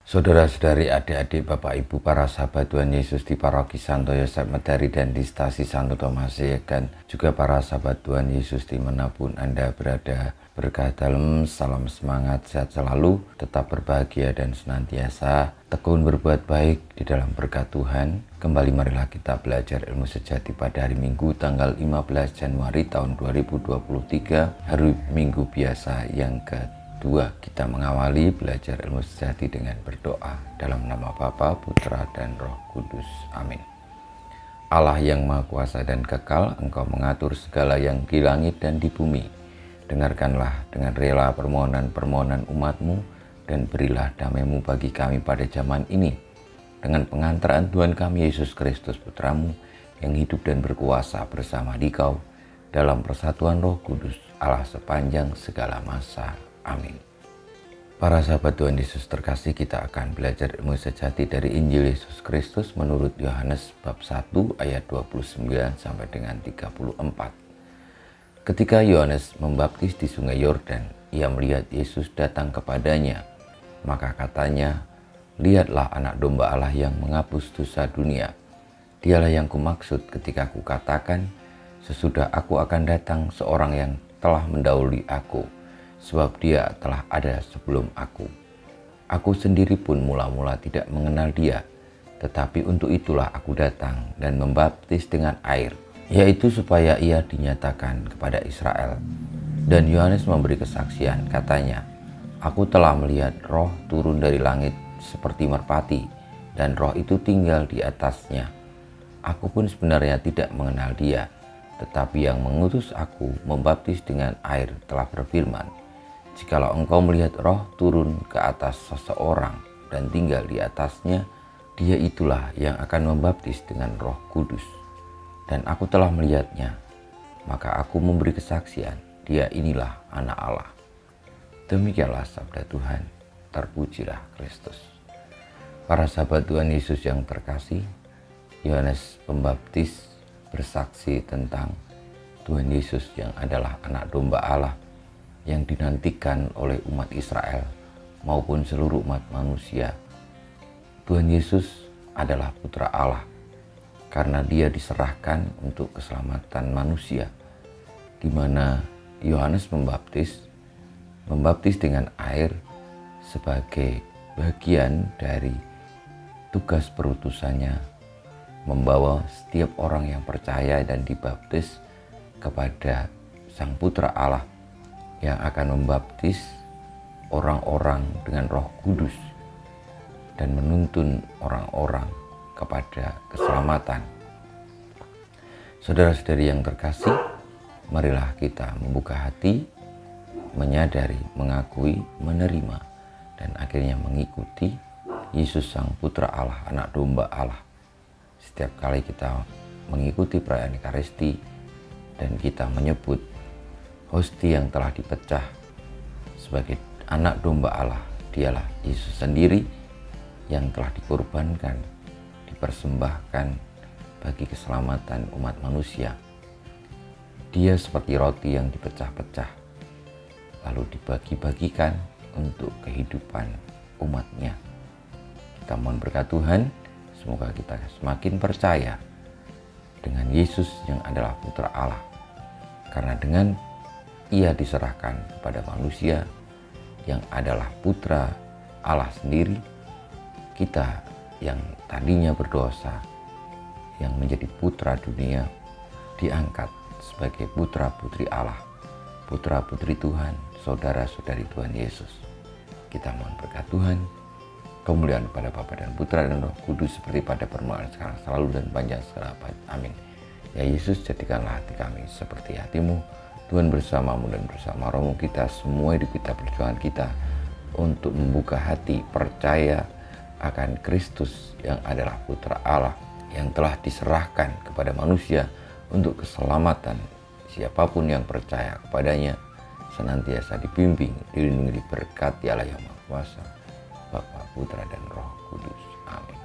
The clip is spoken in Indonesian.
Saudara-saudari, adik-adik, Bapak Ibu, para sahabat Tuhan Yesus di Paroki Santo Yosef Medari dan di Stasi Santo Thomas dan juga para sahabat Tuhan Yesus dimanapun Anda berada. Berkah dalam, salam semangat, sehat selalu, tetap berbahagia dan senantiasa tekun berbuat baik di dalam berkat Tuhan. Kembali marilah kita belajar ilmu sejati pada hari Minggu tanggal 15 Januari tahun 2023, hari Minggu biasa yang kedua. Kita mengawali belajar ilmu sejati dengan berdoa dalam nama Bapa, Putra, dan Roh Kudus. Amin. Allah yang Maha Kuasa dan Kekal, Engkau mengatur segala yang di langit dan di bumi. Dengarkanlah dengan rela permohonan-permohonan umat-Mu dan berilah damai-Mu bagi kami pada zaman ini. Dengan pengantaran Tuhan kami Yesus Kristus Putra-Mu yang hidup dan berkuasa bersama Dikau dalam persatuan Roh Kudus, Allah sepanjang segala masa. Amin. Para sahabat Tuhan Yesus terkasih, kita akan belajar ilmu sejati dari Injil Yesus Kristus menurut Yohanes bab 1 ayat 29 sampai dengan 34. Ketika Yohanes membaptis di sungai Yordan, ia melihat Yesus datang kepadanya. Maka katanya, "Lihatlah anak domba Allah yang menghapus dosa dunia. Dialah yang kumaksud ketika kukatakan, sesudah aku akan datang seorang yang telah mendahului aku, sebab dia telah ada sebelum aku. Aku sendiri pun mula-mula tidak mengenal dia, tetapi untuk itulah aku datang dan membaptis dengan air, yaitu supaya ia dinyatakan kepada Israel." Dan Yohanes memberi kesaksian, katanya, "Aku telah melihat roh turun dari langit seperti merpati, dan roh itu tinggal di atasnya. Aku pun sebenarnya tidak mengenal dia, tetapi yang mengutus aku membaptis dengan air telah berfirman, jikalau engkau melihat roh turun ke atas seseorang dan tinggal di atasnya, dia itulah yang akan membaptis dengan Roh Kudus. Dan aku telah melihatnya, maka aku memberi kesaksian, dia inilah anak Allah." Demikianlah sabda Tuhan, terpujilah Kristus. Para sahabat Tuhan Yesus yang terkasih, Yohanes Pembaptis bersaksi tentang Tuhan Yesus yang adalah anak domba Allah yang dinantikan oleh umat Israel maupun seluruh umat manusia. Tuhan Yesus adalah Putra Allah karena dia diserahkan untuk keselamatan manusia, di mana Yohanes membaptis dengan air sebagai bagian dari tugas perutusannya, membawa setiap orang yang percaya dan dibaptis kepada Sang Putra Allah yang akan membaptis orang-orang dengan Roh Kudus dan menuntun orang-orang kepada keselamatan. Saudara-saudari yang terkasih, marilah kita membuka hati, menyadari, mengakui, menerima, dan akhirnya mengikuti Yesus Sang Putra Allah, anak domba Allah. Setiap kali kita mengikuti perayaan Ekaristi dan kita menyebut hosti yang telah dipecah sebagai anak domba Allah, dialah Yesus sendiri yang telah dikorbankan, dipersembahkan bagi keselamatan umat manusia. Dia seperti roti yang dipecah-pecah, lalu dibagi-bagikan untuk kehidupan umatnya. Kita mohon berkat Tuhan, semoga kita semakin percaya dengan Yesus yang adalah Putra Allah. Karena dengan ia diserahkan kepada manusia yang adalah Putra Allah sendiri, kita yang tadinya berdosa, yang menjadi putra dunia, diangkat sebagai putra-putri Allah, putra-putri Tuhan, saudara-saudari Tuhan Yesus. Kita mohon berkat Tuhan, kemuliaan pada Bapa dan Putra dan Roh Kudus seperti pada permulaan, sekarang, selalu, dan panjang segala abad. Amin. Ya Yesus, jadikanlah hati kami seperti hati-Mu. Tuhan bersamamu dan bersama rohmu, kita semua hidup kita, perjuangan kita untuk membuka hati, percaya akan Kristus yang adalah Putra Allah yang telah diserahkan kepada manusia untuk keselamatan. Siapapun yang percaya kepadanya senantiasa dibimbing, dilindungi, diberkati Allah yang Maha Kuasa, Bapa, Putra, dan Roh Kudus. Amin.